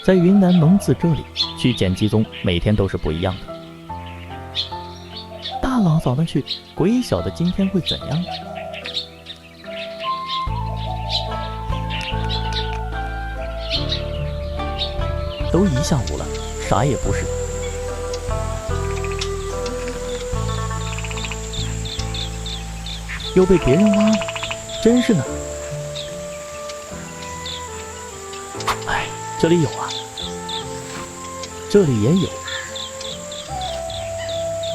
在云南蒙自这里去捡鸡枞，每天都是不一样的。大老早的去，鬼晓得今天会怎样。都一下午了，啥也不是。又被别人挖了，真是呢。哎，这里有啊，这里也有，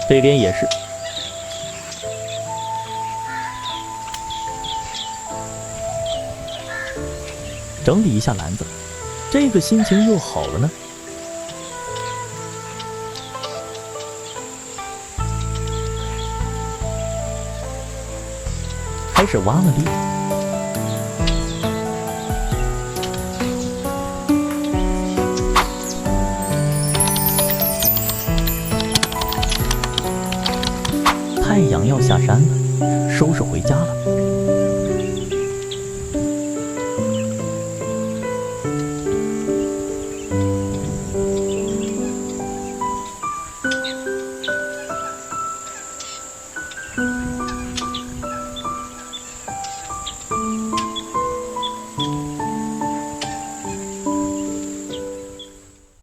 这边也是。整理一下篮子，这个心情又好了呢。开始挖了地，太阳要下山了，收拾回家了。